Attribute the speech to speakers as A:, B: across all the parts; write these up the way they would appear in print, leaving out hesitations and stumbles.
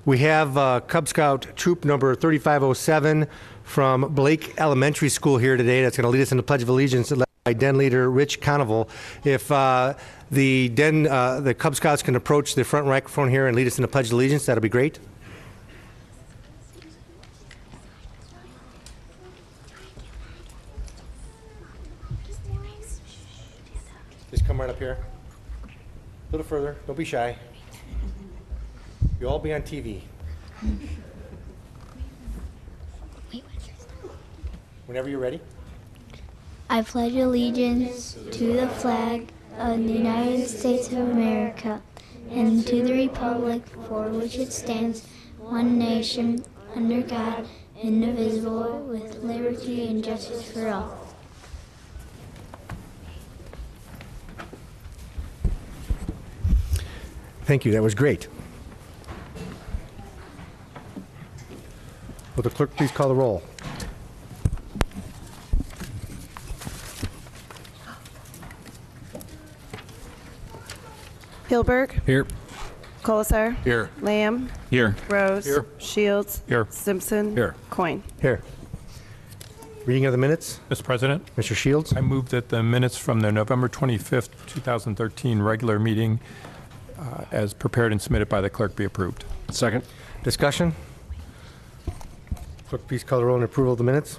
A: We have Cub Scout troop number 3507 from Blake Elementary School here today. That's going to lead us in the Pledge of Allegiance, led by Den Leader Rich Conoval. If the Cub Scouts can approach the front microphone here and lead us in the Pledge of Allegiance, that'll be great. Just come right up here. A little further. Don't be shy. You'll all be on TV. Whenever you're ready.
B: I pledge allegiance to the flag of the United States of America and to the republic for which it stands, one nation, under God, indivisible, with liberty and justice for all.
A: Thank you. That was great. Will the clerk please call the roll?
C: Hilberg.
D: Here.
C: Colasar.
D: Here.
C: Lamb.
D: Here.
C: Rose.
D: Here.
C: Shields.
D: Here.
C: Simpson.
D: Here.
C: Coin.
A: Here. Reading of the minutes.
D: Mr. President,
A: Mr. Shields.
D: I move that the minutes from the November 25th, 2013 regular meeting as prepared and submitted by the clerk be approved.
E: Second.
A: Discussion. Clerk, please call the roll on approval of the minutes.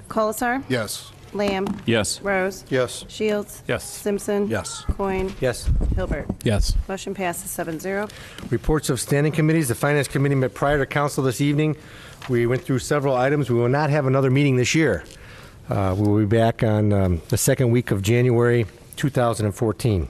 C: Colasar.
E: Yes.
C: Lamb.
D: Yes.
C: Rose.
E: Yes.
C: Shields.
D: Yes.
C: Simpson.
E: Yes.
C: Coin.
A: Yes.
C: Hilberg.
D: Yes.
C: Motion passes 7-0.
A: Reports of standing committees. The Finance Committee met prior to council this evening. We went through several items. We will not have another meeting this year. We will be back on the second week of January 2014.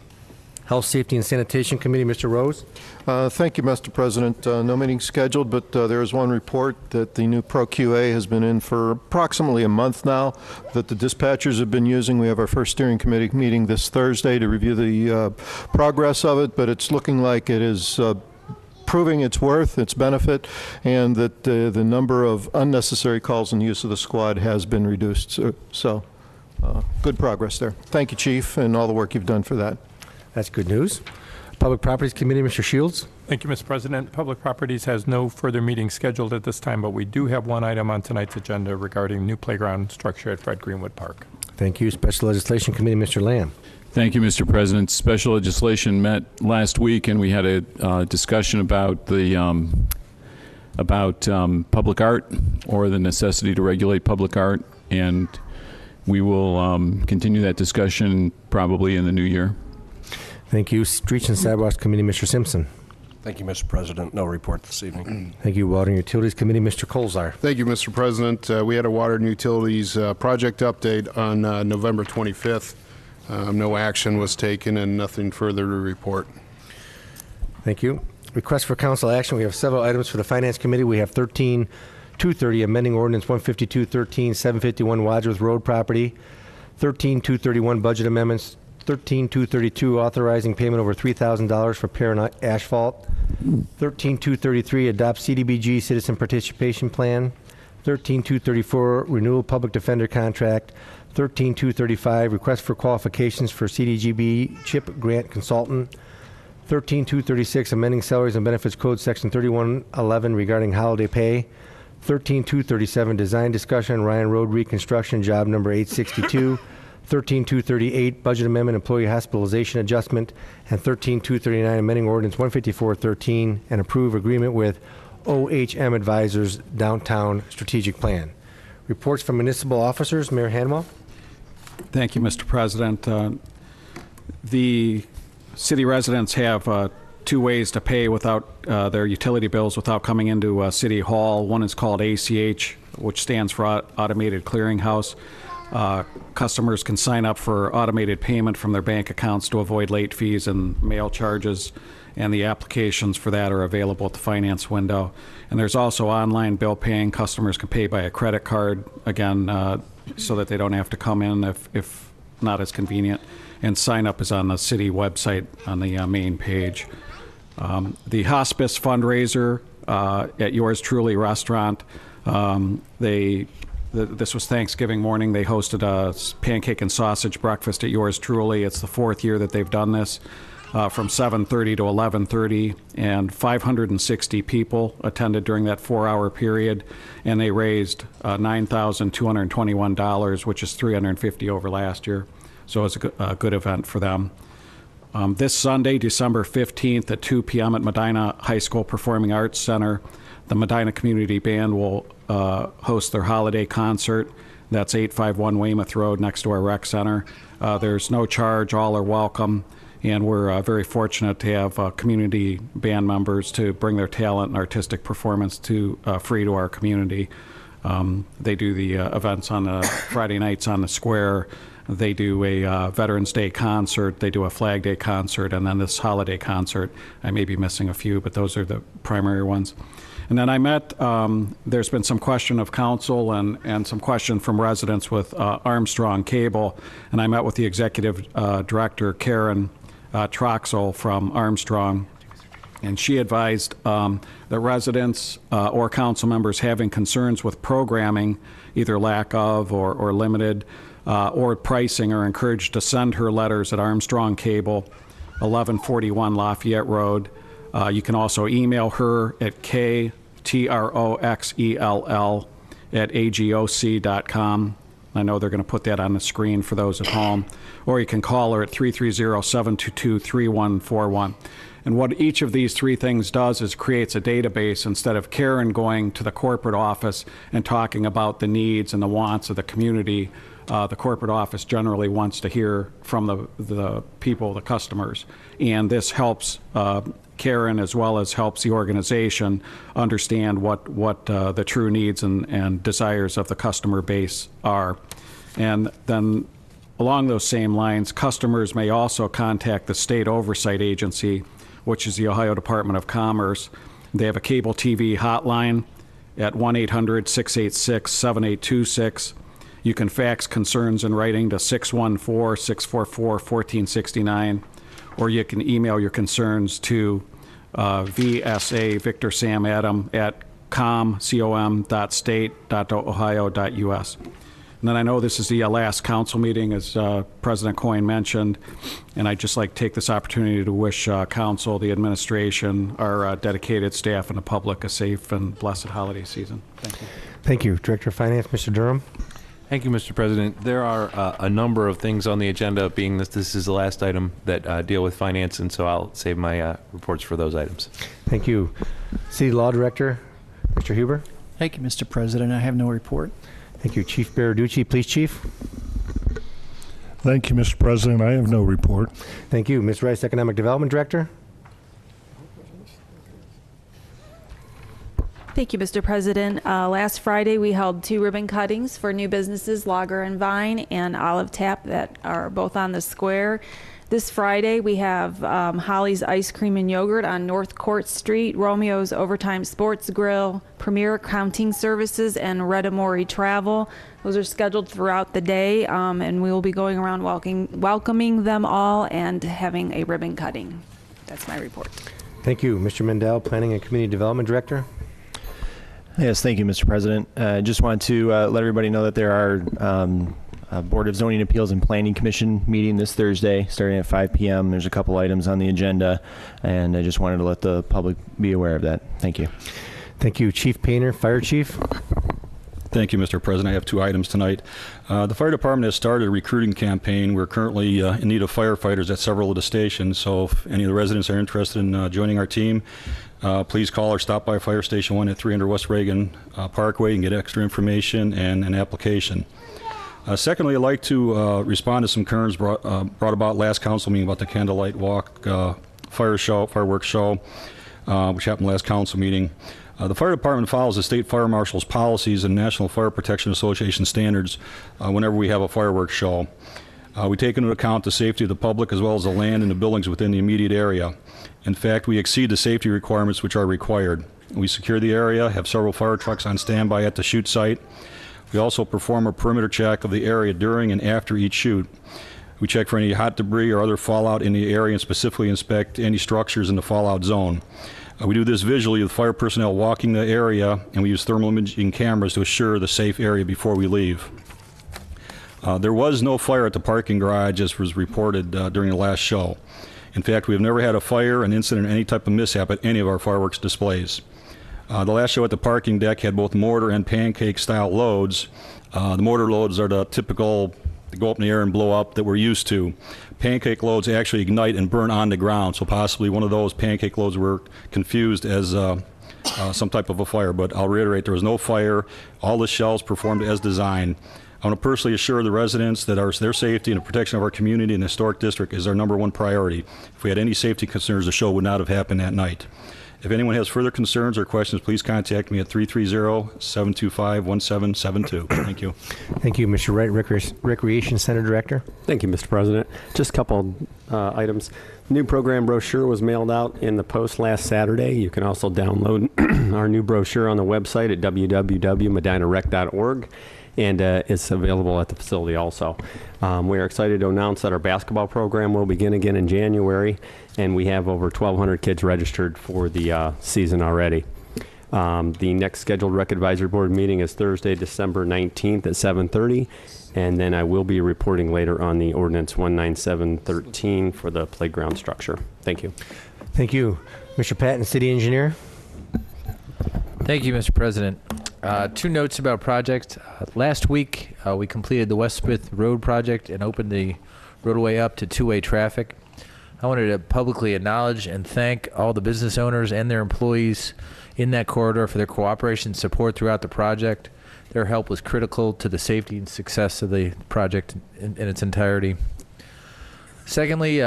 A: Health, Safety, and Sanitation Committee, Mr. Rose.
E: Thank you, Mr. President. No meeting scheduled, but there is one report that the new Pro QA has been in for approximately a month now, that the dispatchers have been using. We have our first steering committee meeting this Thursday to review the progress of it, but it's looking like it is proving its worth, its benefit, and that the number of unnecessary calls and use of the squad has been reduced. So good progress there. Thank you, Chief, and all the work you've done for that.
A: That's good news. Public Properties Committee, Mr. Shields.
D: Thank you, Mr. President. Public Properties has no further meetings scheduled at this time, but we do have one item on tonight's agenda regarding new playground structure at Fred Greenwood Park.
A: Thank you. Special Legislation Committee, Mr. Lamb.
F: Thank you, Mr. President. Special legislation met last week, and we had a discussion about the public art, or the necessity to regulate public art, and we will continue that discussion probably in the new year.
A: Thank you. Streets and Sidewalks Committee, Mr. Simpson.
E: Thank you, Mr. President. No report this evening.
A: Thank you. Water and Utilities Committee, Mr. Colzar.
G: Thank you, Mr. President. We had a water and utilities project update on November 25th. No action was taken and nothing further to report.
A: Thank you. Request for council action. We have several items for the Finance Committee. We have 13-230, amending ordinance 152-13, 751 Wadsworth Road property. 13-231, budget amendments. 13-232, authorizing payment over $3,000 for repair and asphalt. 13-233, adopt CDBG citizen participation plan. 13-234, renewal public defender contract. 13-235, request for qualifications for CDGB CHIP grant consultant. 13-236, amending salaries and benefits code section 3111 regarding holiday pay. 13-237, design discussion Ryan Road reconstruction job number 862. 13-238, budget amendment employee hospitalization adjustment, and 13-239, amending ordinance 154-13, and approve agreement with OHM Advisors Downtown Strategic Plan. Reports from municipal officers. Mayor Hanwell.
H: Thank you, Mr. President. The city residents have two ways to pay without their utility bills without coming into City Hall. One is called ACH, which stands for Automated Clearinghouse. Customers can sign up for automated payment from their bank accounts to avoid late fees and mail charges, and the applications for that are available at the finance window. And there's also online bill paying. Customers can pay by a credit card, again, so that they don't have to come in if not as convenient. And sign up is on the city website on the main page. The hospice fundraiser at Yours Truly restaurant, this was Thanksgiving morning. They hosted a pancake and sausage breakfast at Yours Truly. It's the 4th year that they've done this. from 7:30 to 11:30, and 560 people attended during that 4-hour period, and they raised $9,221, which is $350 over last year. So it's a good event for them. This Sunday, December 15th at 2 p.m. at Medina High School Performing Arts Center, the Medina Community Band will host their holiday concert. That's 851 Weymouth Road next to our rec center. There's no charge, all are welcome, and we're very fortunate to have community band members to bring their talent and artistic performance free to our community. They do the events on the Friday nights on the square. They do a Veterans Day concert, they do a Flag Day concert, and then this holiday concert. I may be missing a few, but those are the primary ones. And then I met, there's been some question of council and some question from residents with Armstrong Cable, and I met with the executive director, Karen Troxel from Armstrong, and she advised that residents or council members having concerns with programming, either lack of or limited, or pricing, are encouraged to send her letters at Armstrong Cable, 1141 Lafayette Road. You can also email her at ktroxell@agoc.com. I know they're going to put that on the screen for those at home. Or you can call her at 330-722-3141. And what each of these three things does is creates a database. Instead of Karen going to the corporate office and talking about the needs and the wants of the community, the corporate office generally wants to hear from the people, the customers. And this helps Karen, as well as helps the organization, understand what the true needs and desires of the customer base are. And then along those same lines, customers may also contact the State Oversight Agency, which is the Ohio Department of Commerce. They have a cable TV hotline at 1-800-686-7826. You can fax concerns in writing to 614-644-1469, or you can email your concerns to VSA Victor Sam Adam at com.state.ohio.us. And then I know this is the last council meeting, as President Coyne mentioned, and I'd just like to take this opportunity to wish council, the administration, our dedicated staff, and the public a safe and blessed holiday season. Thank you.
A: Thank you. Director of Finance, Mr. Durham.
I: Thank you, Mr. President. There are a number of things on the agenda, being that this is the last item that deal with finance, and so I'll save my reports for those items.
A: Thank you. City Law Director, Mr. Huber.
J: Thank you, Mr. President. I have no report.
A: Thank you. Chief Baraducci, Police Chief.
K: Thank you, Mr. President. I have no report.
A: Thank you. Ms. Rice, Economic Development Director.
L: Thank you, Mr. President. Last Friday, we held 2 ribbon cuttings for new businesses, Lager and Vine and Olive Tap, that are both on the square. This Friday, we have Holly's Ice Cream and Yogurt on North Court Street, Romeo's Overtime Sports Grill, Premier Accounting Services, and Redamori Travel. Those are scheduled throughout the day, and we will be going around welcoming them all and having a ribbon cutting. That's my report.
A: Thank you. Mr. Mendel, Planning and Community Development Director.
M: Yes, thank you, Mr. President. I just want to let everybody know that there are Board of Zoning Appeals and Planning Commission meeting this Thursday starting at 5 p.m. There's a couple items on the agenda, and I just wanted to let the public be aware of that. Thank you.
A: Thank you. Chief Painter, Fire Chief.
N: Thank you, Mr. President. I have 2 items tonight. The fire department has started a recruiting campaign. We're currently in need of firefighters at several of the stations, so if any of the residents are interested in joining our team, please call or stop by Fire Station 1 at 300 West Reagan Parkway and get extra information and an application. Secondly, I'd like to respond to some concerns brought about last council meeting about the Candlelight Walk fireworks show, which happened last council meeting. The fire department follows the state fire marshal's policies and National Fire Protection Association standards whenever we have a fireworks show. We take into account the safety of the public as well as the land and the buildings within the immediate area. In fact, we exceed the safety requirements which are required. We secure the area, have several fire trucks on standby at the shoot site. We also perform a perimeter check of the area during and after each shoot. We check for any hot debris or other fallout in the area and specifically inspect any structures in the fallout zone. We do this visually with fire personnel walking the area, and we use thermal imaging cameras to assure the safe area before we leave. There was no fire at the parking garage, as was reported during the last show. In fact, we have never had a fire, an incident, or any type of mishap at any of our fireworks displays. The last show at the parking deck had both mortar and pancake-style loads. The mortar loads are the typical go up in the air and blow up that we're used to. Pancake loads actually ignite and burn on the ground, so possibly one of those pancake loads were confused as some type of a fire. But I'll reiterate, there was no fire. All the shells performed as designed. I want to personally assure the residents that their safety and the protection of our community and historic district is our #1 priority. If we had any safety concerns, the show would not have happened that night. If anyone has further concerns or questions, please contact me at 330-725-1772. Thank you.
A: Thank you, Mr. Wright, Recreation Center Director.
O: Thank you, Mr. President. Just a couple items. New program brochure was mailed out in the post last Saturday. You can also download our new brochure on the website at www.medinarec.org, and it's available at the facility also. We are excited to announce that our basketball program will begin again in January, and we have over 1,200 kids registered for the season already. The next scheduled Rec Advisory Board meeting is Thursday, December 19th at 7:30, and then I will be reporting later on the Ordinance 19713 for the playground structure. Thank you.
A: Thank you. Mr. Patton, City Engineer.
P: Thank you, Mr. President. Two notes about projects. Last week, we completed the West Smith Road project and opened the roadway up to two-way traffic. I wanted to publicly acknowledge and thank all the business owners and their employees in that corridor for their cooperation and support throughout the project. Their help was critical to the safety and success of the project in its entirety. Secondly,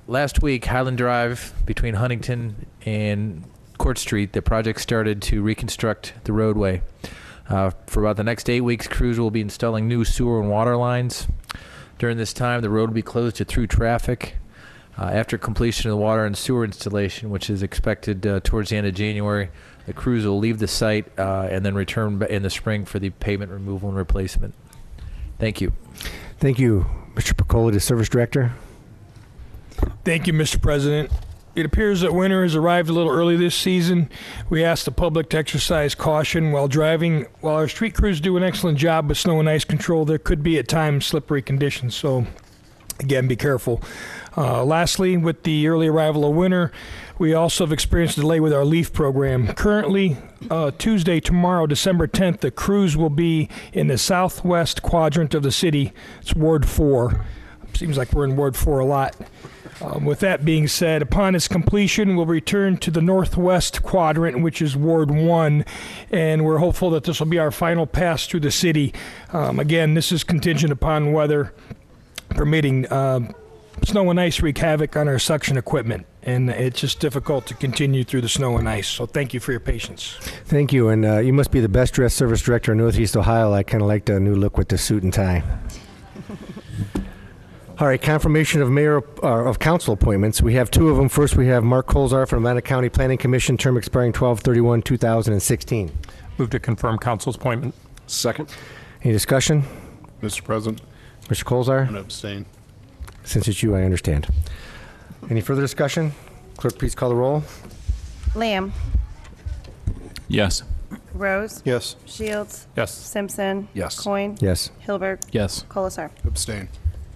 P: last week, Highland Drive between Huntington and Court Street, the project started to reconstruct the roadway. For about the next 8 weeks, crews will be installing new sewer and water lines. During this time, the road will be closed to through traffic. After completion of the water and sewer installation, which is expected towards the end of January, the crews will leave the site and then return in the spring for the pavement removal and replacement. Thank you.
A: Thank you. Mr. Picola, the Service Director.
Q: Thank you, Mr. President. It appears that winter has arrived a little early this season. We ask the public to exercise caution while driving. While our street crews do an excellent job with snow and ice control, there could be at times slippery conditions, so again, be careful. Lastly, with the early arrival of winter, we also have experienced a delay with our LEAF program. Currently, Tuesday, tomorrow, December 10th, the crews will be in the southwest quadrant of the city. It's Ward 4. Seems like we're in Ward 4 a lot. With that being said, upon its completion, we'll return to the northwest quadrant, which is Ward 1, and we're hopeful that this will be our final pass through the city. Again, this is contingent upon weather permitting. Snow and ice wreak havoc on our suction equipment, and it's just difficult to continue through the snow and ice. So thank you for your patience.
A: Thank you, and you must be the best dressed Service Director in Northeast Ohio. I kind of like the new look with the suit and tie. All right, confirmation of mayor of council appointments. We have two of them. First, we have Mark Colzar from Medina County Planning Commission, term expiring 12/31/2016.
D: Move to confirm council's appointment.
G: Second.
A: Any discussion?
G: Mr. President.
A: Mr. Colzar?
G: I'm going to abstain.
A: Since it's you, I understand. Any further discussion? Clerk, please call the roll.
C: Lamb.
F: Yes.
C: Rose.
E: Yes.
C: Shields.
D: Yes.
C: Simpson.
G: Yes.
C: Coin.
A: Yes.
C: Hilberg.
F: Yes.
C: Colasar.
G: Abstain.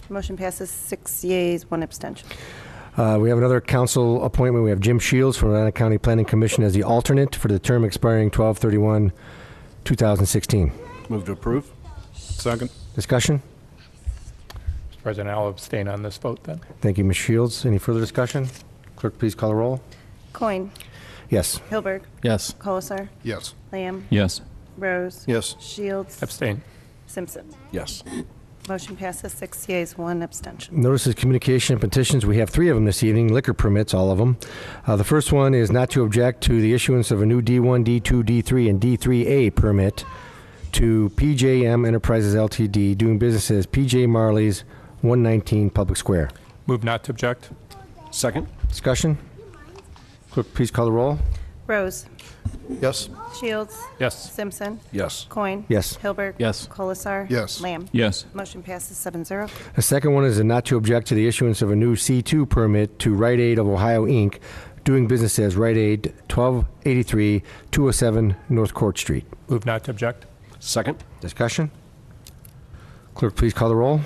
C: Motion passes 6 yeas, 1 abstention.
A: We have another council appointment. We have Jim Shields from Medina County Planning Commission as the alternate for the term expiring 12/31/2016.
G: Move to approve. Second.
A: Discussion?
D: Mr. President, I'll abstain on this vote then.
A: Thank you, Ms. Shields. Any further discussion? Clerk, please call the roll.
C: Coin.
A: Yes.
C: Hilberg.
F: Yes.
C: Colasar.
G: Yes.
C: Lamb.
F: Yes.
C: Rose.
E: Yes.
C: Shields.
D: Abstain.
C: Simpson.
G: Yes.
C: Motion passes 6 yeas, 1 abstention.
A: Notices, communication, and petitions. We have three of them this evening. Liquor permits, all of them. The first one is not to object to the issuance of a new D1, D2, D3, and D3A permit to PJM Enterprises Ltd. doing business as PJ Marley's 119 Public Square.
D: Move not to object.
G: Second.
A: Discussion? Clerk, please call the roll.
C: Rose.
E: Yes.
C: Shields.
D: Yes.
C: Simpson.
G: Yes.
C: Coin.
A: Yes.
C: Hilberg.
F: Yes.
C: Colasar.
G: Yes.
C: Lamb.
F: Yes.
C: Motion passes 7-0.
A: The second one is a not to object to the issuance of a new C2 permit to Rite Aid of Ohio, Inc., doing business as Rite Aid, 1283 207 North Court Street.
D: Move not to object.
G: Second.
A: Discussion? Clerk, please call the roll.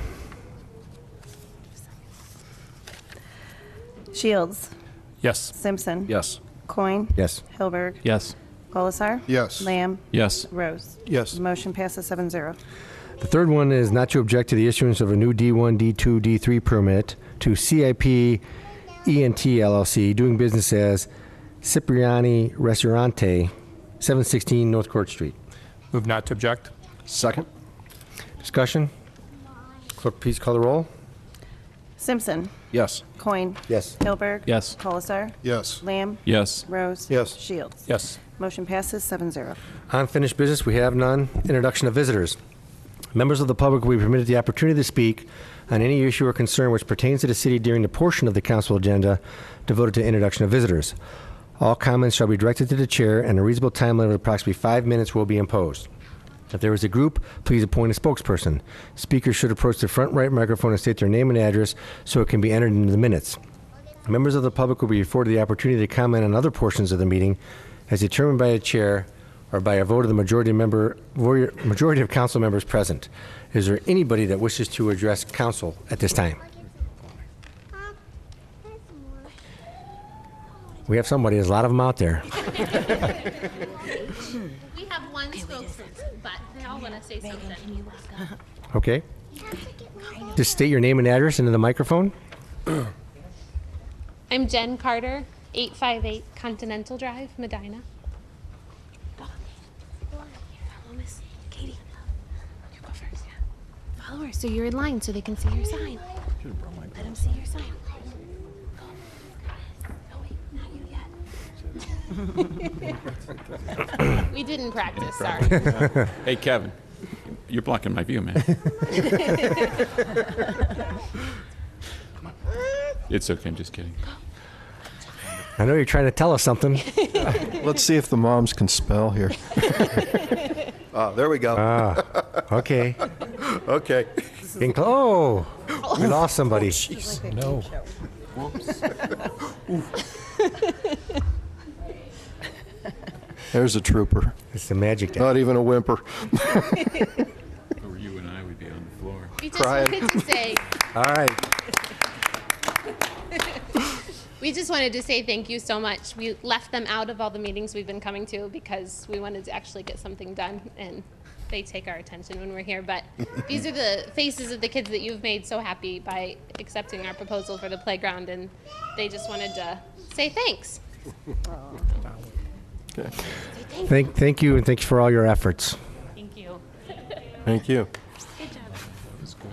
C: Shields.
D: Yes.
C: Simpson.
K: Yes.
C: Coin.
A: Yes.
C: Hilberg.
P: Yes.
C: Colasar.
G: Yes.
C: Lamb.
F: Yes.
C: Rose.
K: Yes.
C: Motion passes 7-0.
A: The third one is not to object to the issuance of a new D1, D2, D3 permit to CIP ENT LLC, doing business as Cipriani Restaurante, 716 North Court Street.
D: Move not to object.
K: Second.
A: Discussion? Clerk, please call the roll.
C: Simpson.
K: Yes.
C: Coin.
A: Yes.
C: Hilberg.
P: Yes.
C: Colasar.
G: Yes.
C: Lamb.
F: Yes.
C: Rose.
K: Yes.
C: Shields.
D: Yes.
C: Motion passes 7-0.
A: Unfinished business, we have none. Introduction of visitors. Members of the public will be permitted the opportunity to speak on any issue or concern which pertains to the city during the portion of the council agenda devoted to introduction of visitors. All comments shall be directed to the chair, and a reasonable time limit of approximately 5 minutes will be imposed. If there is a group, please appoint a spokesperson. Speakers should approach the front right microphone and state their name and address so it can be entered into the minutes. Members of the public will be afforded the opportunity to comment on other portions of the meeting as determined by the chair or by a vote of the majority of council members present. Is there anybody that wishes to address council at this time? We have somebody. There's a lot of them out there.
R: We have one spokesperson, but they all want to say something.
A: Okay. Just state your name and address into the microphone.
R: I'm Jen Carter, 858 Continental Drive, Medina. Katie, you go first, yeah. Follow her so you're in line so they can see your sign. Let them see your sign. We didn't practice, sorry.
F: Hey, Kevin, you're blocking my view, man. It's okay, I'm just kidding.
A: I know you're trying to tell us something.
E: Let's see if the moms can spell here. There we go.
A: Okay.
E: Okay.
A: Oh, we lost somebody.
D: No.
E: There's a trooper.
A: It's the magic.
E: Not even a whimper.
F: Or you and I would be on the floor.
R: We just
E: Crying.
R: wanted to say,
A: All right.
R: we just wanted to say thank you so much. We left them out of all the meetings we've been coming to because we wanted to actually get something done, and they take our attention when we're here. But these are the faces of the kids that you've made so happy by accepting our proposal for the playground, and they just wanted to say thanks.
E: Okay.
A: Thank you, and thanks for all your efforts.
R: Thank you.
E: Thank you.
R: Good job.
F: That was good.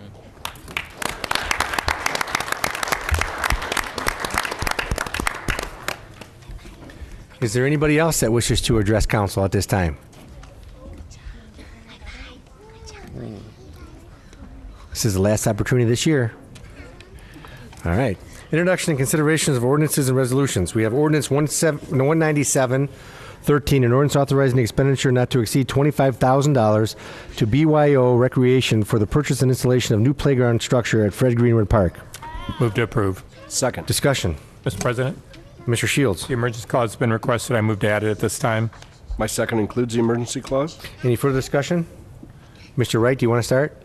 A: Is there anybody else that wishes to address council at this time? This is the last opportunity this year. All right. Introduction and considerations of ordinances and resolutions. We have ordinance 197, 13, an ordinance authorizing the expenditure not to exceed $25,000 to BYO Recreation for the purchase and installation of new playground structure at Fred Greenwood Park.
D: Move to approve.
K: Second.
A: Discussion.
D: Mr. President,
A: Mr. Shields.
D: the emergency clause has been requested. I move to add it at this time.
K: My second includes the emergency clause?
A: Any further discussion? Mr. Wright, do you want to start?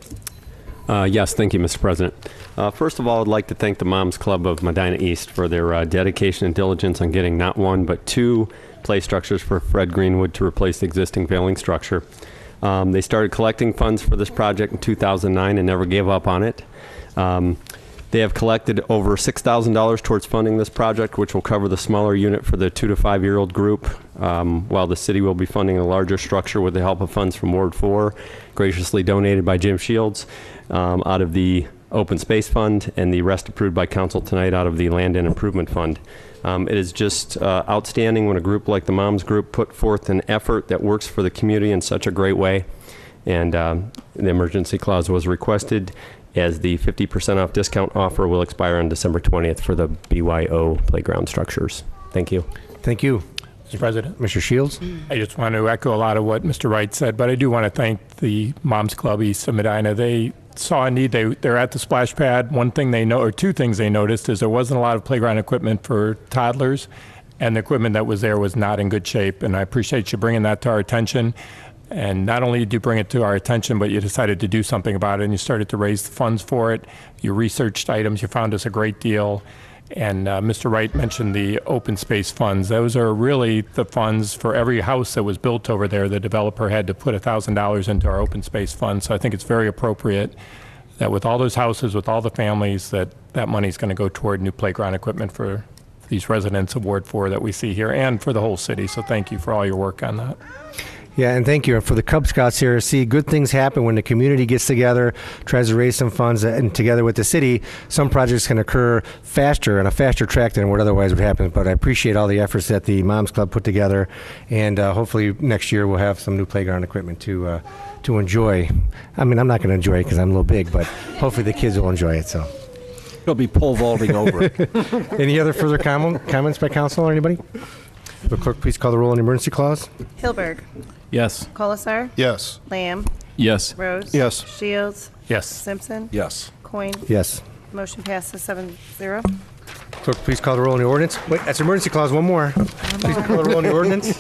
O: Yes, thank you, Mr. President. First of all, I'd like to thank the Moms Club of Medina East for their dedication and diligence on getting not one, but two play structures for Fred Greenwood to replace the existing failing structure. They started collecting funds for this project in 2009 and never gave up on it. They have collected over $6,000 towards funding this project, which will cover the smaller unit for the 2 to 5 year old group, while the city will be funding a larger structure with the help of funds from Ward 4, graciously donated by Jim Shields, out of the Open Space Fund, and the rest approved by council tonight out of the Land and Improvement Fund. It is just outstanding when a group like the Moms Group put forth an effort that works for the community in such a great way. And the emergency clause was requested, as the 50% off discount offer will expire on December 20th for the BYO playground structures. Thank you.
A: Thank you.
D: Mr. President.
A: Mr. Shields?
D: I just want to echo a lot of what Mr. Wright said, but I do want to thank the Moms Club East of Medina. They saw a need. They're at the splash pad. One thing they know, or two things they noticed, is there wasn't a lot of playground equipment for toddlers, and the equipment that was there was not in good shape. And I appreciate you bringing that to our attention. And not only did you bring it to our attention, but you decided to do something about it, and you started to raise the funds for it. You researched items. You found us a great deal. And Mr. Wright mentioned the open space funds. Those are really the funds for every house that was built over there. The developer had to put $1,000 into our open space fund. So I think it's very appropriate that with all those houses, with all the families, that money is going to go toward new playground equipment for these residents of Ward 4 that we see here and for the whole city. So thank you for all your work on that.
A: Yeah, and thank you for the Cub Scouts here. See, good things happen when the community gets together, tries to raise some funds, and together with the city, some projects can occur faster, on a faster track than what otherwise would happen. But I appreciate all the efforts that the Moms Club put together, and hopefully next year we'll have some new playground equipment to enjoy. I mean, I'm not going to enjoy it because I'm a little big, but hopefully the kids will enjoy it. So
K: It'll be pole vaulting over.
A: Any other further comments by council or anybody? Will the clerk please call the roll on the emergency clause?
C: Hilberg.
P: Yes.
C: Colasar.
G: Yes.
C: Lamb.
F: Yes.
C: Rose.
E: Yes.
C: Shields.
D: Yes.
C: Simpson.
K: Yes.
C: Coin.
A: Yes.
C: Motion passes 7-0.
A: Clerk, please call the roll on the ordinance. Wait, that's emergency clause. One more. Please call the roll on the ordinance.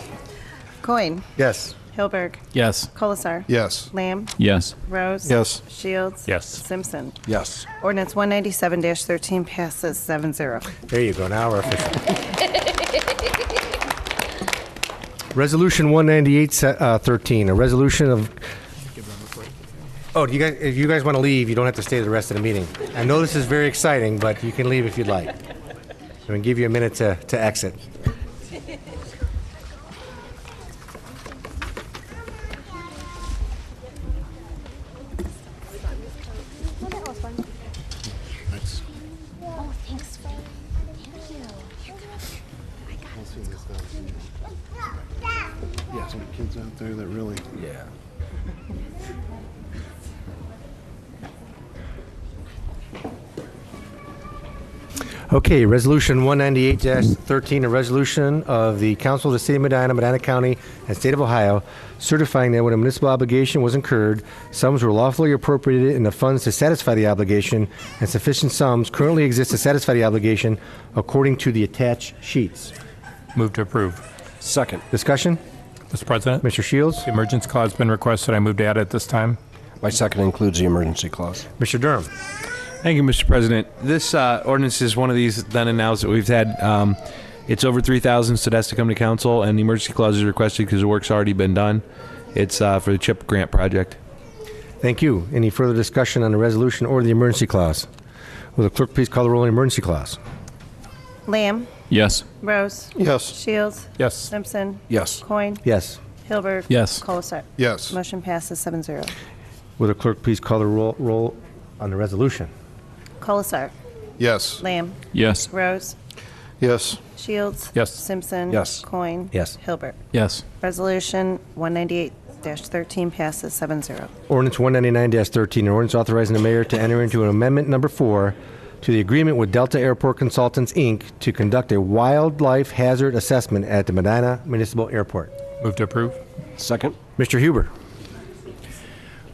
C: Coin.
A: Yes.
C: Hilberg.
P: Yes.
C: Colasar.
G: Yes.
C: Lamb.
F: Yes.
C: Rose.
E: Yes.
C: Shields.
D: Yes.
C: Simpson.
K: Yes.
C: Ordinance 197-13 passes 7-0.
A: There you go. Now we're official. Resolution 198-13, a resolution of... Oh, do you guys, if you guys want to leave, you don't have to stay the rest of the meeting. I know this is very exciting, but you can leave if you'd like. So I'm going to give you a minute to exit.
G: Yeah, some kids out there that really...
A: Yeah. Okay, Resolution 198-13, a resolution of the Council of the City of Medina, Medina County, and State of Ohio, certifying that when a municipal obligation was incurred, sums were lawfully appropriated in the funds to satisfy the obligation, and sufficient sums currently exist to satisfy the obligation according to the attached sheets.
D: Move to approve.
K: Second.
A: Discussion?
D: Mr. President,
A: Mr. Shields?
D: the emergency clause has been requested. I move to add it this time.
K: My second includes the emergency clause.
A: Mr. Durham?
I: Thank you, Mr. President. This ordinance is one of these then and nows that we've had. It's over 3,000, so that's to come to council, and the emergency clause is requested because the work's already been done. It's for the CHIP grant project.
A: Thank you. Any further discussion on the resolution or the emergency clause? Will the clerk please call the roll on the emergency clause?
C: Lamb.
F: Yes.
C: Rose.
E: Yes.
C: Shields.
D: Yes.
C: Simpson.
K: Yes.
C: Coin.
A: Yes.
C: Hilberg.
P: Yes.
C: Colasar.
G: Yes.
C: Motion passes 7-0.
A: Will the clerk please call the roll on the resolution?
C: Colasar.
G: Yes.
C: Lamb.
F: Yes.
C: Rose.
E: Yes.
C: Shields.
D: Yes.
C: Simpson.
K: Yes.
C: Coin.
A: Yes.
C: Hilbert.
P: Yes.
C: Resolution 198-13 passes 7-0.
A: Ordinance 199-13, an ordinance authorizing the mayor to enter into an amendment number 4 to the agreement with Delta Airport Consultants, Inc. to conduct a wildlife hazard assessment at the Medina Municipal Airport.
D: Move to approve.
K: Second.
A: Mr. Huber.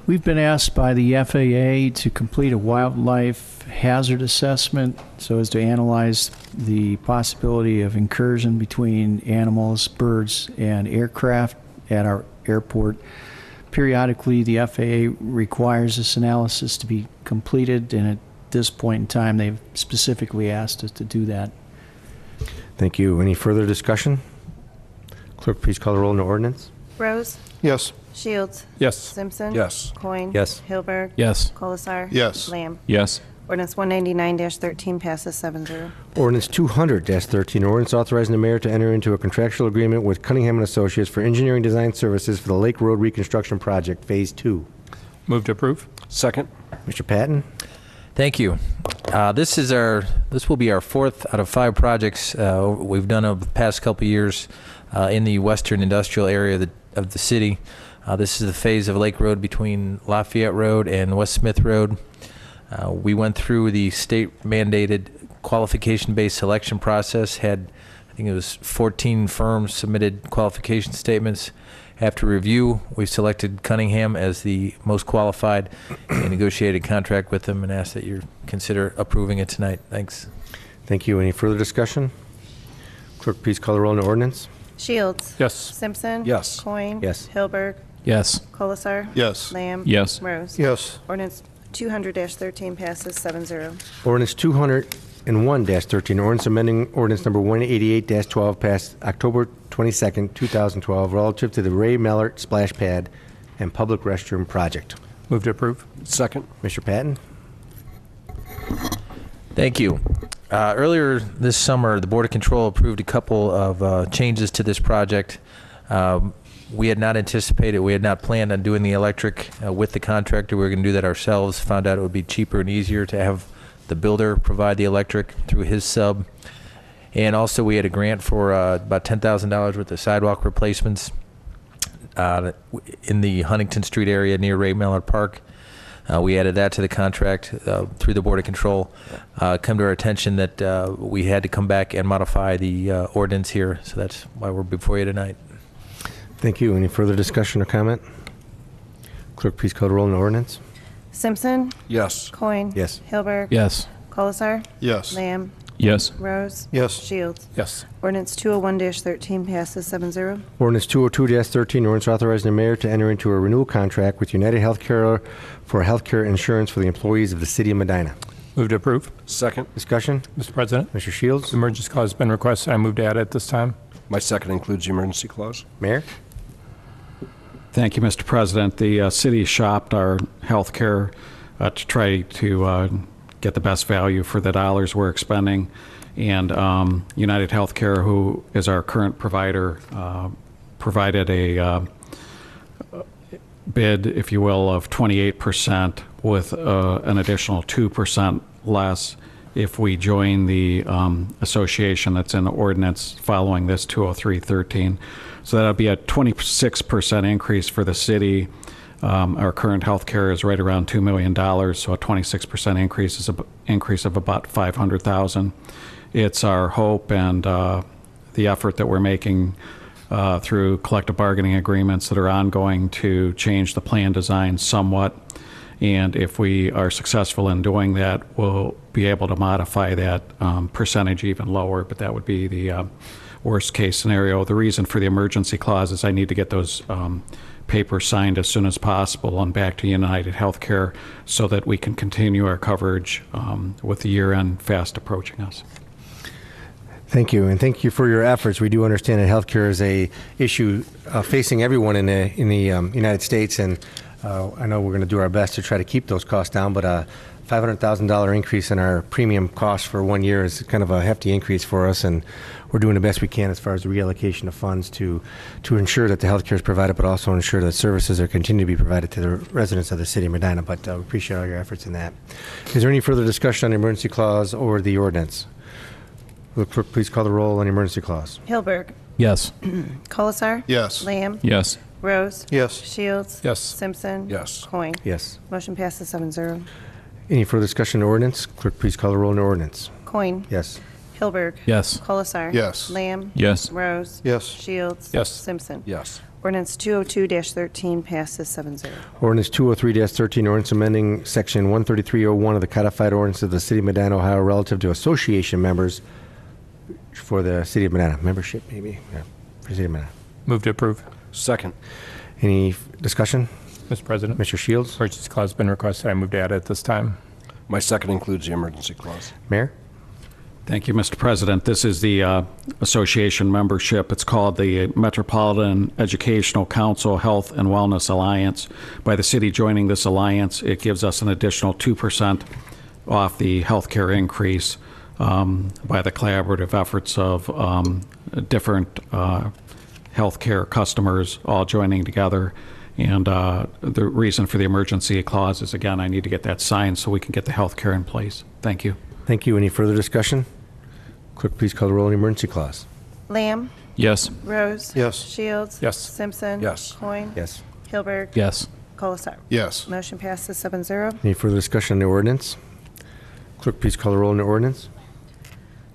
J: We've been asked by the FAA to complete a wildlife hazard assessment so as to analyze the possibility of incursion between animals, birds, and aircraft at our airport. Periodically, the FAA requires this analysis to be completed, and at this point in time, they've specifically asked us to do that.
A: Thank you. Any further discussion? Clerk, please call the roll on the ordinance.
C: Rose.
E: Yes.
C: Shields.
D: Yes.
C: Simpson.
K: Yes.
C: Coin.
A: Yes.
C: Hilberg.
P: Yes.
C: Colasar.
G: Yes.
C: Lamb.
F: Yes.
C: Ordinance 199-13 passes 7-0.
A: Ordinance 200-13, an ordinance authorizing the mayor to enter into a contractual agreement with Cunningham & Associates for engineering design services for the Lake Road Reconstruction Project, Phase 2.
D: Move to approve.
K: Second.
A: Mr. Patton?
P: Thank you. This will be our 4th out of 5 projects we've done over the past couple years in the western industrial area of the city. This is the phase of Lake Road between Lafayette Road and West Smith Road. We went through the state-mandated qualification-based selection process, I think it was 14 firms submitted qualification statements. After review, we selected Cunningham as the most qualified and negotiated a contract with them and ask that you consider approving it tonight. Thanks.
A: Thank you. Any further discussion? Clerk, please call the roll on the ordinance.
C: Shields.
D: Yes.
C: Simpson.
K: Yes.
C: Coin.
A: Yes.
C: Hilberg.
P: Yes.
C: Colasar.
G: Yes.
C: Lamb.
F: Yes.
C: Rose.
E: Yes.
C: Ordinance 200-13 passes 7-0.
A: Ordinance 200 101-13, ordinance amending ordinance number 188-12 passed October 22nd, 2012, relative to the Ray Mellert splash pad and public restroom project.
F: Move to approve.
K: Second.
A: Mr. Patton?
P: Thank you. Earlier this summer, the Board of Control approved a couple of changes to this project. We had not anticipated, we had not planned on doing the electric with the contractor. We were going to do that ourselves. Found out it would be cheaper and easier to have the builder provide the electric through his sub. And also we had a grant for about $10,000 worth of sidewalk replacements in the Huntington Street area near Ray Mellard Park. We added that to the contract through the Board of Control. Come to our attention that we had to come back and modify the ordinance here, so that's why we're before you tonight.
A: Thank you. Any further discussion or comment? Clerk, please call the roll on the ordinance.
C: Simpson.
K: Yes.
C: Coin.
A: Yes.
C: Hilberg.
P: Yes.
C: Colasar.
G: Yes.
C: Lamb.
F: Yes.
C: Rose.
E: Yes.
C: Shields.
D: Yes.
C: Ordinance 201-13 passes 7-0.
A: Ordinance 202-13, ordinance authorizing the mayor to enter into a renewal contract with United Healthcare for healthcare insurance for the employees of the city of Medina.
F: Move to approve.
K: Second.
A: Discussion?
F: Mr. President,
A: Mr. Shields?
F: emergency clause has been requested. I move to add it this time.
K: My second includes the emergency clause.
A: Mayor?
H: Thank you, Mr. President. The city shopped our health care to try to get the best value for the dollars we're expending. And United Healthcare, who is our current provider, provided a bid, if you will, of 28% with an additional 2% less if we join the association that's in the ordinance following this 203-13. So that'll be a 26% increase for the city. Our current health care is right around $2 million, so a 26% increase is an increase of about $500,000. It's our hope and the effort that we're making through collective bargaining agreements that are ongoing to change the plan design somewhat. And if we are successful in doing that, we'll be able to modify that percentage even lower, but that would be the worst case scenario. The reason for the emergency clause is I need to get those papers signed as soon as possible and back to United Healthcare so that we can continue our coverage with the year-end fast approaching us.
A: Thank you, and thank you for your efforts. We do understand that healthcare is a issue facing everyone in the United States, and I know we're going to do our best to try to keep those costs down, but a $500,000 increase in our premium costs for 1 year is kind of a hefty increase for us, and we're doing the best we can as far as the reallocation of funds to ensure that the health care is provided, but also ensure that services are continue to be provided to the residents of the city of Medina. But we appreciate all your efforts in that. Is there any further discussion on the emergency clause or the ordinance? Will the clerk please call the roll on the emergency clause?
C: Hilberg.
P: Yes.
C: Colasar.
G: Yes.
C: Lamb.
F: Yes.
C: Rose.
E: Yes.
C: Shields.
D: Yes.
C: Simpson.
K: Yes.
C: Coin.
A: Yes.
C: Motion passes 7-0.
A: Any further discussion on the ordinance? Clerk, please call the roll on the ordinance.
C: Coin.
A: Yes.
C: Hilberg.
P: Yes.
C: Colasar.
G: Yes.
C: Lamb.
F: Yes.
C: Rose.
E: Yes.
C: Shields.
D: Yes.
C: Simpson.
K: Yes.
C: Ordinance 202-13 passes 7-0.
A: Ordinance 203-13, ordinance amending section 13301 of the codified ordinance of the city of Medina, Ohio, relative to association members for the city of Medina. Membership, maybe? Yeah, for the city of Medina.
F: Move to approve.
K: Second.
A: Any discussion?
F: Mr. President,
A: Mr. Shields?
F: emergency clause has been requested. I move to add it this time.
K: My second includes the emergency clause.
A: Mayor?
H: Thank you, Mr. President. This is the association membership. It's called the Metropolitan Educational Council Health and Wellness Alliance. By the city joining this alliance, it gives us an additional 2% off the health care increase by the collaborative efforts of different health care customers all joining together. And the reason for the emergency clause is, again, I need to get that signed so we can get the health care in place. Thank you.
A: Thank you. Any further discussion? Clerk, please call the roll on the emergency clause.
C: Lamb.
F: Yes.
C: Rose.
E: Yes.
C: Shields.
D: Yes.
C: Simpson.
K: Yes.
C: Coin.
A: Yes.
C: Hilberg.
P: Yes.
C: Colasar.
G: Yes.
C: Motion passes 7-0.
A: Any further discussion on the ordinance? Clerk, please call the roll on the ordinance.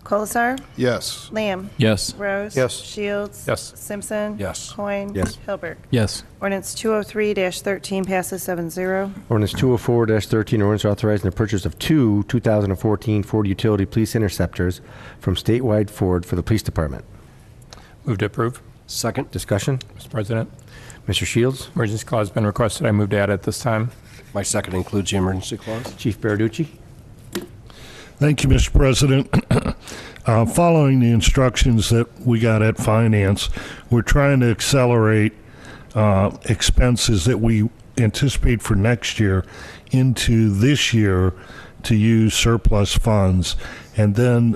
C: Colasar.
G: Yes.
C: Lamb.
F: Yes.
C: Rose.
E: Yes.
C: Shields.
D: Yes.
C: Simpson.
K: Yes.
C: Coin.
A: Yes.
C: Hilberg.
P: Yes.
C: Ordinance 203-13 passes 7-0.
A: Ordinance 204-13, ordinance authorizing the purchase of two 2014 Ford Utility Police Interceptors from statewide Ford for the police department.
F: Move to approve.
A: Second. Discussion?
F: Mr. President,
A: Mr. Shields?
F: emergency clause has been requested. I move to add it this time.
K: My second includes the emergency clause.
A: Chief Baraducci?
S: Thank you, Mr. President. Following the instructions that we got at Finance, we're trying to accelerate expenses that we anticipate for next year into this year to use surplus funds. And then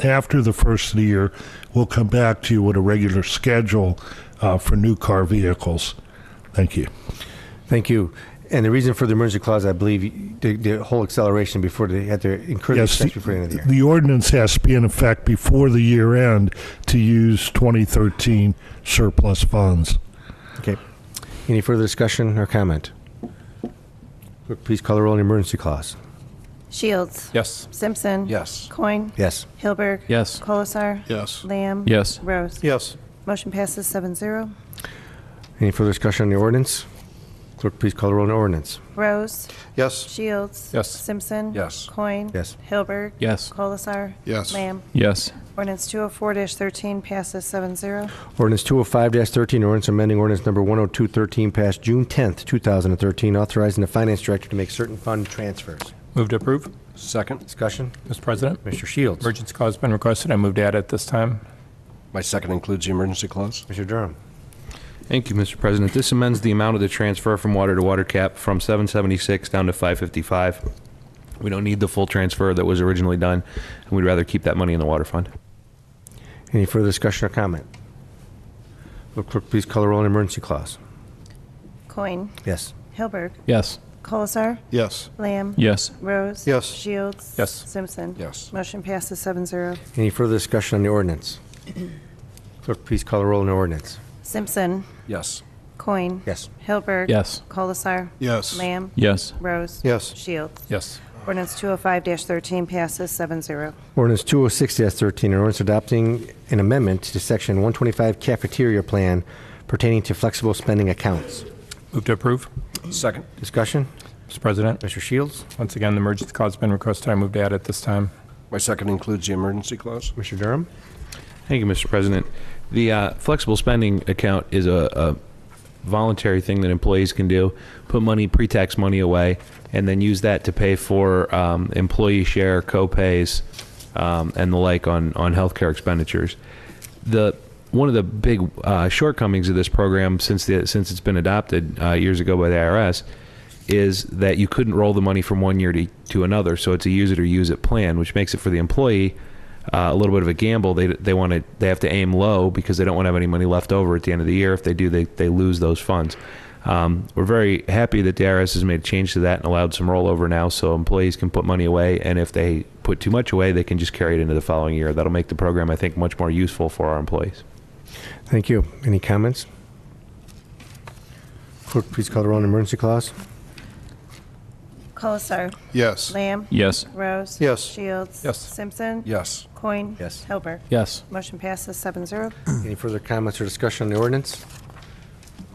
S: after the first of the year, we'll come back to you with a regular schedule for new car vehicles. Thank you.
A: Thank you. And the reason for the emergency clause, I believe, the whole acceleration before they had to incur the expense before the end of the year.
S: The ordinance has to be in effect before the year end to use 2013 surplus funds.
A: Okay. Any further discussion or comment? Clerk, please call the roll on the emergency clause.
C: Shields.
D: Yes.
C: Simpson.
K: Yes.
C: Coin.
A: Yes.
C: Hilberg.
P: Yes.
C: Colasar.
G: Yes.
C: Lamb.
F: Yes.
C: Rose.
G: Yes.
C: Motion passes 7-0.
A: Any further discussion on the ordinance? Clerk, please call the roll on the ordinance.
C: Rose.
G: Yes.
C: Shields.
D: Yes.
C: Simpson.
K: Yes.
C: Coin.
A: Yes.
C: Hilberg.
P: Yes.
C: Colasar.
G: Yes.
C: Lamb.
F: Yes.
C: Ordinance 204-13 passes 7-0.
A: Ordinance 205-13, ordinance amending ordinance number 10213 passed June 10th, 2013, authorizing the finance director to make certain fund transfers.
D: Move to approve.
K: Second.
A: Discussion?
D: Mr. President,
A: Mr. Shields.
D: emergency clause has been requested. I move to add it this time.
K: My second includes the emergency clause.
A: Mr. Durham.
I: Thank you, Mr. President. This amends the amount of the transfer from water to water cap from 776 down to 555. We don't need the full transfer that was originally done, and we'd rather keep that money in the water fund.
A: Any further discussion or comment? Will clerk please call the roll on the emergency clause?
C: Coin.
A: Yes.
C: Hilberg.
P: Yes.
C: Colasar.
G: Yes.
C: Lamb.
F: Yes.
C: Rose.
G: Yes.
C: Shields.
D: Yes.
C: Simpson.
K: Yes.
C: Motion passes 7-0.
A: Any further discussion on the ordinance? Clerk, please call the roll on the ordinance.
C: Simpson.
K: Yes.
C: Coin.
A: Yes.
C: Hilberg.
P: Yes.
C: Colasar.
G: Yes.
C: Lamb.
F: Yes.
C: Rose.
G: Yes.
C: Shields.
D: Yes.
C: Ordinance 205-13 passes 7-0.
A: Ordinance 206-13, an ordinance adopting an amendment to Section 125 cafeteria plan pertaining to flexible spending accounts.
D: Move to approve.
K: Second.
A: Discussion?
D: Mr. President,
A: Mr. Shields?
D: once again, the emergency clause has been requested. I move to add it this time.
K: My second includes the emergency clause.
A: Mr. Durham?
I: Thank you, Mr. President. The flexible spending account is a voluntary thing that employees can do, put money, pre-tax money away, and then use that to pay for employee share, co-pays, and the like on healthcare expenditures. One of the big shortcomings of this program since it's been adopted years ago by the IRS is that you couldn't roll the money from one year to another, so it's a use it or use it plan, which makes it for the employee a little bit of a gamble. They have to aim low because they don't want to have any money left over at the end of the year. If they do, they lose those funds. We're very happy that the IRS has made a change to that and allowed some rollover now, so employees can put money away, and if they put too much away, they can just carry it into the following year. That'll make the program, I think, much more useful for our employees.
A: Thank you. Any comments? Clerk, please call the roll on the emergency clause.
C: Colasar.
G: Yes.
C: Lamb.
F: Yes.
C: Rose.
G: Yes.
C: Shields.
D: Yes.
C: Simpson.
K: Yes.
C: Coin.
A: Yes.
C: Hilberg.
P: Yes.
C: Motion passes 7-0.
A: Any further comments or discussion on the ordinance?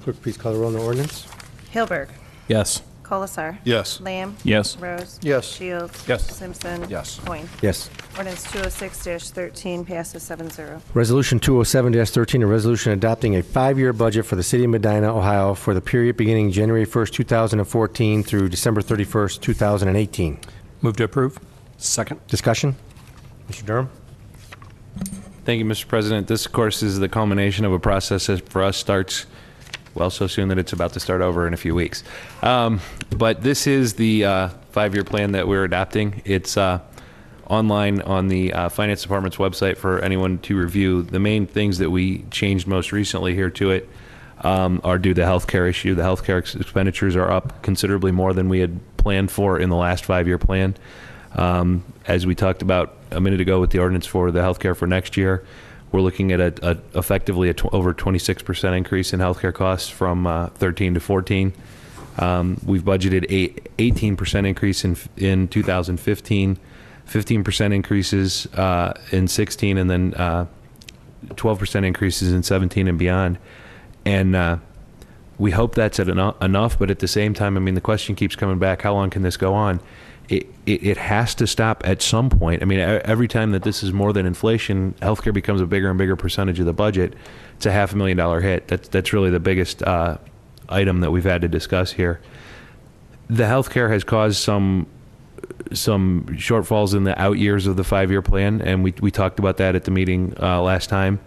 A: Clerk, please call the roll on the ordinance.
C: Hilberg.
P: Yes.
C: Colasar.
G: Yes.
C: Lamb.
F: Yes.
C: Rose.
G: Yes.
C: Shields.
D: Yes.
C: Simpson.
K: Yes.
C: Coin.
A: Yes.
C: Ordinance 206-13 passes 7-0.
A: Resolution 207-13, a resolution adopting a 5-year budget for the city of Medina, Ohio for the period beginning January 1st, 2014 through December 31st, 2018.
D: Move to approve.
K: Second.
A: Discussion? Mr. Durham?
I: Thank you, Mr. President. This, of course, is the culmination of a process that for us starts, well, so soon that it's about to start over in a few weeks. But this is the 5-year plan that we're adopting. It's online on the Finance Department's website for anyone to review. The main things that we changed most recently here to it are due to the healthcare issue. The healthcare expenditures are up considerably more than we had planned for in the last 5-year plan. As we talked about a minute ago with the ordinance for the healthcare for next year, we're looking at effectively over 26% increase in healthcare costs from 13 to 14. We've budgeted 18% increase in 2015, 15% increases in 16, and then 12% increases in 17 and beyond. And we hope that's enough, but at the same time, I mean, the question keeps coming back, how long can this go on? It has to stop at some point. I mean, every time that this is more than inflation, healthcare becomes a bigger and bigger percentage of the budget. It's a $500,000 hit. That's really the biggest item that we've had to discuss here. The healthcare has caused some some shortfalls in the out years of the 5-year plan, and we talked about that at the meeting last time.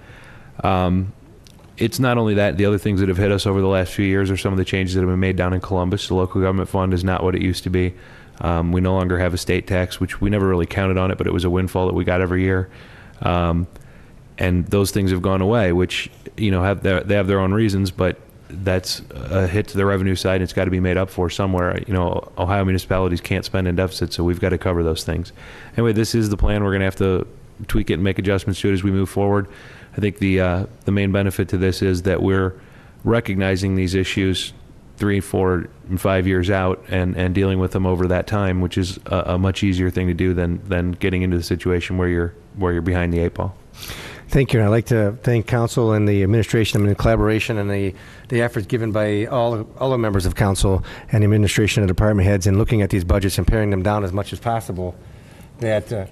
I: It's not only that, the other things that have hit us over the last few years are some of the changes that have been made down in Columbus. The local government fund is not what it used to be. We no longer have a state tax, which we never really counted on it, but it was a windfall that we got every year. And those things have gone away, which, you know, they have their own reasons, but that's a hit to the revenue side, and it's got to be made up for somewhere. You know, Ohio municipalities can't spend in deficit, so we've got to cover those things. Anyway, this is the plan. We're going to have to tweak it and make adjustments to it as we move forward. I think the main benefit to this is that we're recognizing these issues 3, 4, and 5 years out and dealing with them over that time, which is a much easier thing to do than getting into the situation where you're behind the 8 ball.
A: Thank you. And I'd like to thank council and the administration and the collaboration and the efforts given by all the members of council and the administration and department heads in looking at these budgets and paring them down as much as possible. That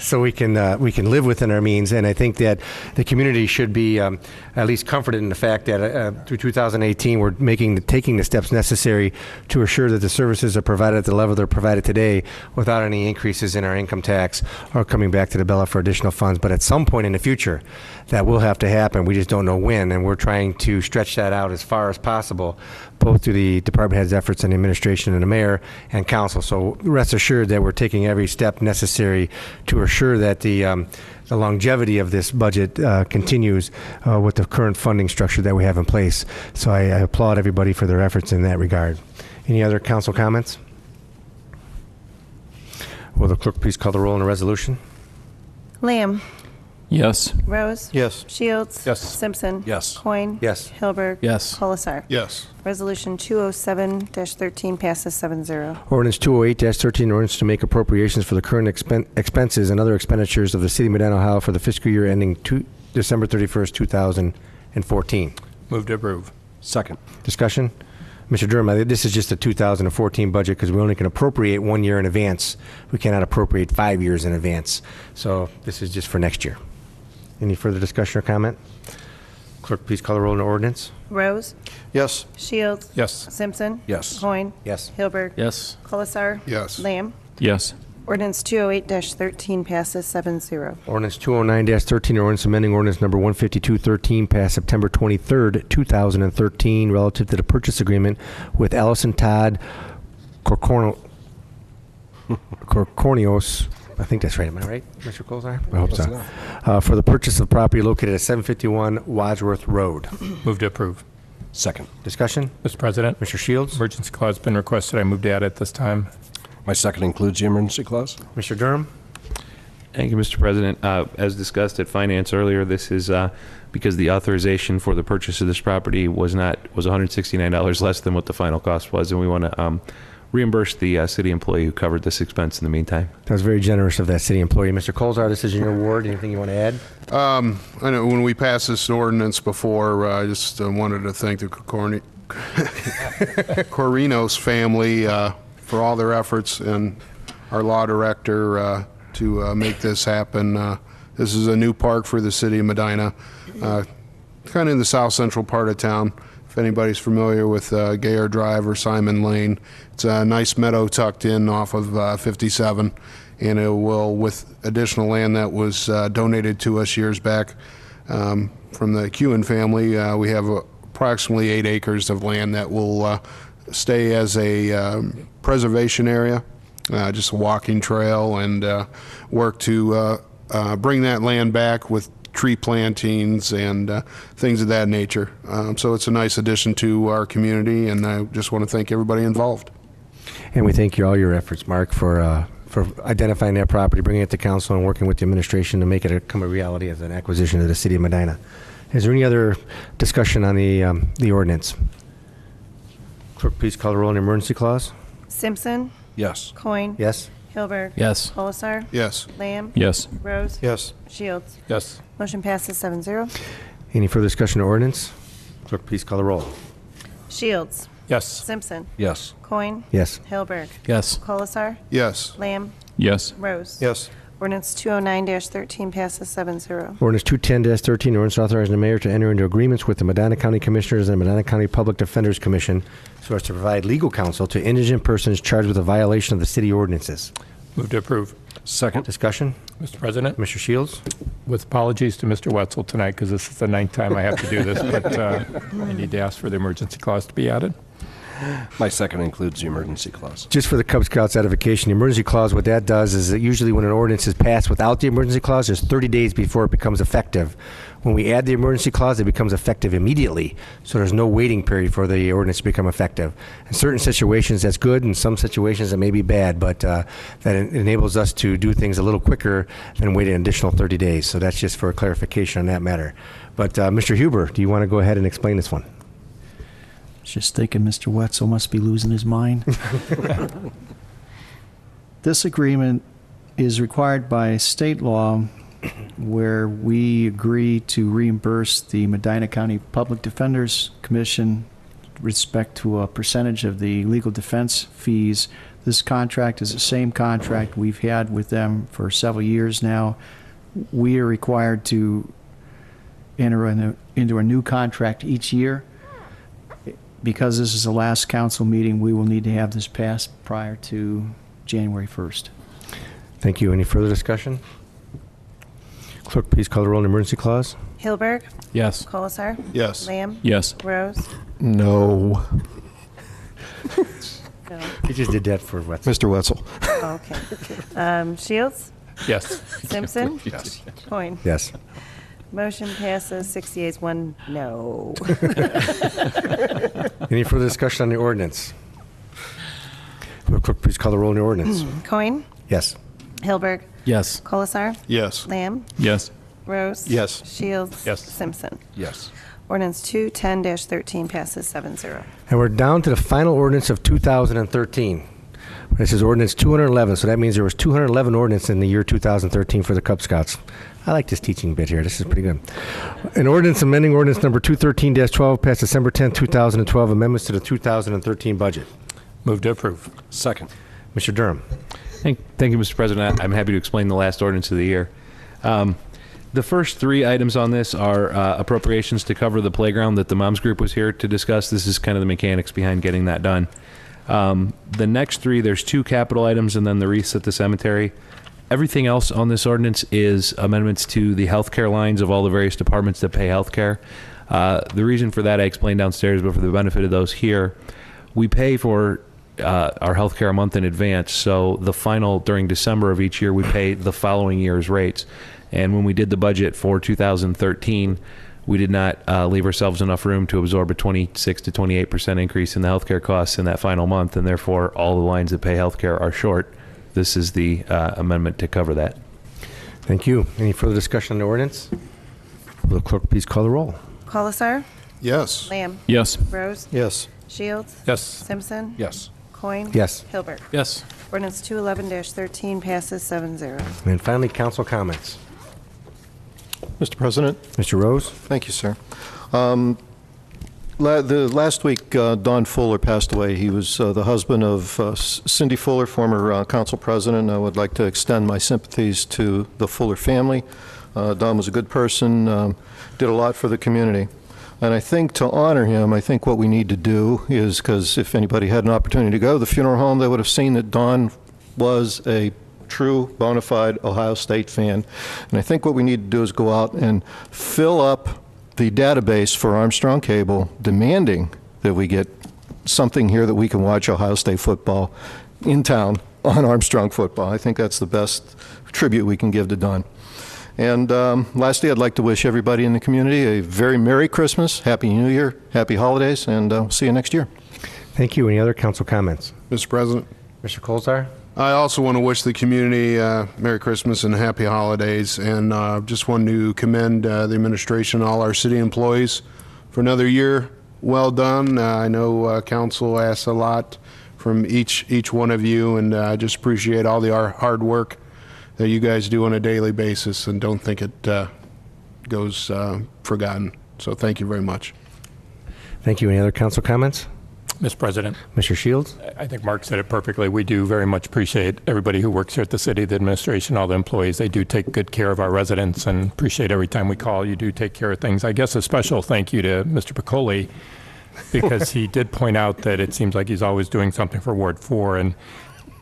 A: so we can live within our means. And I think that the community should be at least comforted in the fact that through 2018 we're taking the steps necessary to assure that the services are provided at the level they're provided today without any increases in our income tax or coming back to the ballot for additional funds. But at some point in the future, that will have to happen. We just don't know when, and we're trying to stretch that out as far as possible, both through the department heads' efforts and the administration and the mayor and council. So rest assured that we're taking every step necessary to assure that the longevity of this budget continues with the current funding structure that we have in place. So I applaud everybody for their efforts in that regard. Any other council comments? Will the clerk please call the roll on the resolution?
C: Lamb.
F: Yes.
C: Rose.
E: Yes.
C: Shields.
G: Yes.
C: Simpson.
K: Yes.
C: Coin.
A: Yes.
C: Hilberg.
P: Yes.
C: Colasar.
G: Yes.
C: Resolution 207-13 passes 7-0.
A: Ordinance 208-13, ordinance to make appropriations for the current expenses and other expenditures of the City of Medina, Ohio for the fiscal year ending December 31st, 2014.
D: Move to approve.
K: Second.
A: Discussion? Mr. Durham, this is just a 2014 budget because we only can appropriate 1 year in advance. We cannot appropriate 5 years in advance. So this is just for next year. Any further discussion or comment? Clerk, please call the roll on the ordinance.
C: Rose.
E: Yes.
C: Shields.
D: Yes.
C: Simpson.
K: Yes.
C: Coin.
A: Yes.
C: Hilberg.
P: Yes.
C: Colasar.
G: Yes.
C: Lamb.
F: Yes.
C: Ordinance 208-13 passes 7-0.
A: Ordinance 209-13, ordinance amending ordinance number 15213 passed September 23rd, 2013, relative to the purchase agreement with Allison Todd Corcornios. I think that's right. Am I right, Mr. Colzar? I hope so. For the purchase of property located at 751 Wadsworth Road.
D: Move to approve.
K: Second.
A: Discussion?
D: Mr. President,
A: Mr. Shields?
D: emergency clause has been requested. I move to add it this time.
K: My second includes the emergency clause.
A: Mr. Durham?
I: Thank you, Mr. President. As discussed at Finance earlier, this is because the authorization for the purchase of this property was $169 less than what the final cost was, and we want to reimburse the city employee who covered this expense in the meantime.
A: That was very generous of that city employee. Mr. Colzar, this is in your ward. Anything you want to add?
G: I know when we passed this ordinance before, I just wanted to thank the Corinos family for all their efforts, and our law director to make this happen. This is a new park for the city of Medina, kind of in the south central part of town. If anybody's familiar with Gayer Drive or Simon Lane, it's a nice meadow tucked in off of 57, and it will, with additional land that was donated to us years back from the Kewen family, we have approximately 8 acres of land that will stay as a preservation area, just a walking trail, and work to bring that land back with tree plantings and things of that nature. So it's a nice addition to our community, and I just want to thank everybody involved.
A: And we thank all your efforts, Mark, for identifying that property, bringing it to council, and working with the administration to make it become a reality as an acquisition of the city of Medina. Is there any other discussion on the ordinance? Clerk, please call the roll on the emergency clause.
C: Simpson.
K: Yes.
C: Coin.
A: Yes.
C: Hilberg.
P: Yes.
C: Colasar.
G: Yes.
C: Lamb.
F: Yes.
C: Rose.
E: Yes.
C: Shields.
D: Yes.
C: Motion passes 7-0.
A: Any further discussion on ordinance? Clerk, please call the roll.
C: Shields.
D: Yes.
C: Simpson.
K: Yes.
C: Coin.
A: Yes.
C: Hilberg.
P: Yes.
C: Colasar.
G: Yes.
C: Lamb.
F: Yes.
C: Rose.
E: Yes.
C: Ordinance 209-13 passes 7-0.
A: Ordinance 210-13, ordinance authorizing the mayor to enter into agreements with the Medina County Commissioners and the Medina County Public Defenders Commission so as to provide legal counsel to indigent persons charged with a violation of the city ordinances.
D: Move to approve.
K: Second.
A: Discussion?
D: Mr. President,
A: Mr. Shields?
D: with apologies to Mr. Wetzel tonight, because this is the 9th time I have to do this, but I need to ask for the emergency clause to be added.
K: My second includes the emergency clause.
A: Just for the Cub Scouts edification, the emergency clause, what that does is that usually when an ordinance is passed without the emergency clause, there's 30 days before it becomes effective. When we add the emergency clause, it becomes effective immediately. So there's no waiting period for the ordinance to become effective. In certain situations, that's good. In some situations, it may be bad, but that enables us to do things a little quicker than waiting an additional 30 days. So that's just for clarification on that matter. But Mr. Huber, do you want to go ahead and explain this one?
J: Just thinking Mr. Wetzel must be losing his mind. This agreement is required by state law where we agree to reimburse the Medina County Public Defenders Commission with respect to a percentage of the legal defense fees. This contract is the same contract we've had with them for several years now. We are required to enter into a new contract each year. Because this is the last council meeting, we will need to have this passed prior to January 1st.
A: Thank you. Any further discussion? Clerk, please call the roll on the emergency clause.
C: Hilberg.
P: Yes.
C: Colasar.
G: Yes.
C: Lamb.
F: Yes.
C: Rose.
E: No.
C: No.
A: He just did that for Wetzel.
E: Mr. Wetzel.
C: Oh, okay. Shields.
D: Yes.
C: Simpson.
G: Yes.
C: Coin.
A: Yes.
C: Motion passes 68-1 no.
A: Any further discussion on the ordinance? Will clerk please call the roll on the ordinance?
C: Coin.
A: Yes.
C: Hilberg.
P: Yes.
C: Colasar.
G: Yes.
C: Lamb.
F: Yes.
C: Rose.
E: Yes.
C: Shields.
D: Yes.
C: Simpson.
K: Yes.
C: Ordinance 210-13 passes 7-0.
A: And we're down to the final ordinance of 2013. This is ordinance 211, so that means there was 211 ordinance in the year 2013 for the Cub Scouts. I like this teaching bit here. This is pretty good. An ordinance amending ordinance number 213-12 passed December 10, 2012, amendments to the 2013 budget.
D: Move to approve.
K: Second.
A: Mr. Durham.
I: Thank you, Mr. President. I'm happy to explain the last ordinance of the year. The first three items on this are appropriations to cover the playground that the Moms Group was here to discuss. This is kind of the mechanics behind getting that done. The next three, there's two capital items and then the wreaths at the cemetery. Everything else on this ordinance is amendments to the healthcare lines of all the various departments that pay healthcare. The reason for that I explained downstairs, but for the benefit of those here, we pay for our healthcare a month in advance. So the final, during December of each year, we pay the following year's rates. And when we did the budget for 2013, we did not leave ourselves enough room to absorb a 26 to 28% increase in the healthcare costs in that final month, and therefore all the lines that pay healthcare are short. This is the amendment to cover that.
A: Thank you. Any further discussion on the ordinance? Will the clerk please call the roll?
C: Colasar.
G: Yes.
C: Lamb.
F: Yes.
C: Rose.
E: Yes.
C: Shields.
D: Yes.
C: Simpson.
K: Yes.
C: Coin.
A: Yes.
C: Hilberg.
P: Yes.
C: Ordinance 211-13 passes 7-0.
A: And then finally, council comments.
E: Mr. President.
A: Mr. Rose?
E: Thank you, sir. Last week, Don Fuller passed away. He was the husband of Cindy Fuller, former council president. I would like to extend my sympathies to the Fuller family. Don was a good person, did a lot for the community. And I think to honor him, I think what we need to do is, because if anybody had an opportunity to go to the funeral home, they would have seen that Don was a true, bona fide Ohio State fan. And I think what we need to do is go out and fill up the database for Armstrong Cable, demanding that we get something here that we can watch Ohio State football in town on Armstrong football. I think that's the best tribute we can give to Don. And lastly, I'd like to wish everybody in the community a very Merry Christmas, Happy New Year, Happy Holidays, and see you next year.
A: Thank you. Any other council comments?
G: Mr. President.
A: Mr. Colzar?
G: I also want to wish the community Merry Christmas and Happy Holidays, and just want to commend the administration and all our city employees for another year. Well done. I know council asks a lot from each one of you, and I just appreciate all the hard work that you guys do on a daily basis, and don't think it goes forgotten. So thank you very much.
A: Thank you. Any other council comments?
D: Mr. President.
A: Mr. Shields?
D: I think Mark said it perfectly. We do very much appreciate everybody who works here at the city, the administration, all the employees. They do take good care of our residents, and appreciate every time we call, you do take care of things. I guess a special thank you to Mr. Piccoli, because he did point out that it seems like he's always doing something for Ward 4, and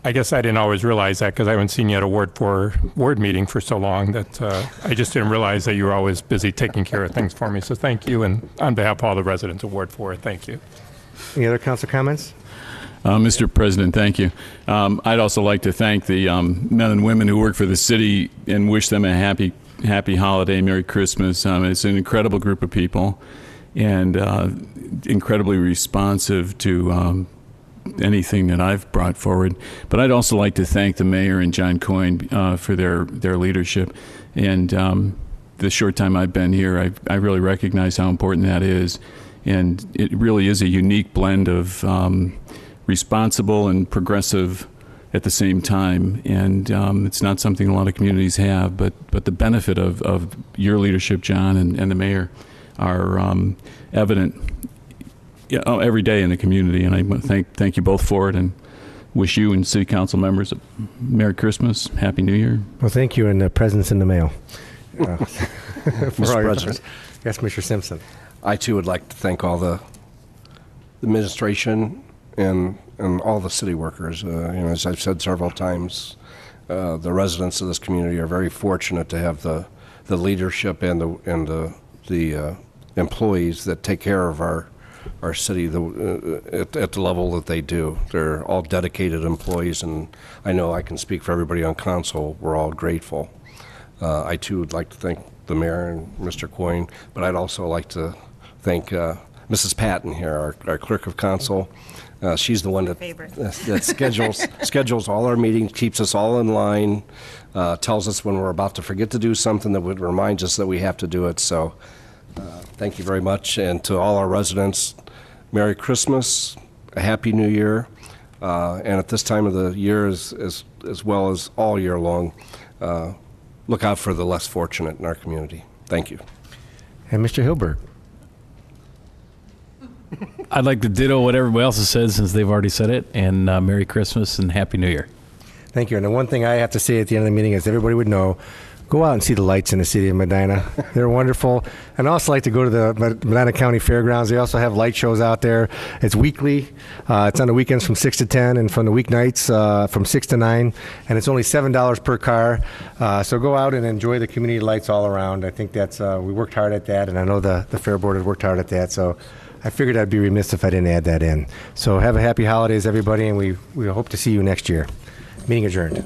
D: I guess I didn't always realize that because I haven't seen you at a Ward 4 ward meeting for so long that I just didn't realize that you were always busy taking care of things for me. So thank you, and on behalf of all the residents of Ward 4, thank you.
A: Any other council comments?
F: Mr. President, thank you. I'd also like to thank the men and women who work for the city and wish them a happy holiday, Merry Christmas. It's an incredible group of people and incredibly responsive to anything that I've brought forward. But I'd also like to thank the mayor and John Coyne for their leadership. And the short time I've been here, I really recognize how important that is. And it really is a unique blend of responsible and progressive at the same time. And it's not something a lot of communities have, but the benefit of your leadership, John, and the mayor are evident every day in the community. And I thank you both for it, and wish you and city council members a Merry Christmas, Happy New Year.
A: Well, thank you, and presents in the mail.
K: Mr. President.
A: Yes, Mr. Simpson.
K: I too would like to thank all the administration and all the city workers. As I've said several times, the residents of this community are very fortunate to have the leadership and the employees that take care of our city at the level that they do. They're all dedicated employees, and I know I can speak for everybody on council. We're all grateful. I too would like to thank the mayor and Mr. Coyne, but I'd also like to thank Mrs. Patton here, our clerk of council. She's the one that schedules all our meetings, keeps us all in line, tells us when we're about to forget to do something that would remind us that we have to do it. So thank you very much. And to all our residents, Merry Christmas, a Happy New Year. And at this time of the year, as well as all year long, look out for the less fortunate in our community. Thank you.
A: And Mr. Hilberg.
T: I'd like to ditto what everybody else has said since they've already said it, and Merry Christmas and Happy New Year.
A: Thank you. And the one thing I have to say at the end of the meeting is everybody would know, go out and see the lights in the city of Medina. They're wonderful. And I also like to go to the Medina County Fairgrounds. They also have light shows out there. It's weekly. It's on the weekends from 6 to 10 and from the weeknights from 6 to 9. And it's only $7 per car. So go out and enjoy the community lights all around. I think that's, we worked hard at that, and I know the Fair Board has worked hard at that. So I figured I'd be remiss if I didn't add that in. So have a happy holidays, everybody, and we hope to see you next year. Meeting adjourned.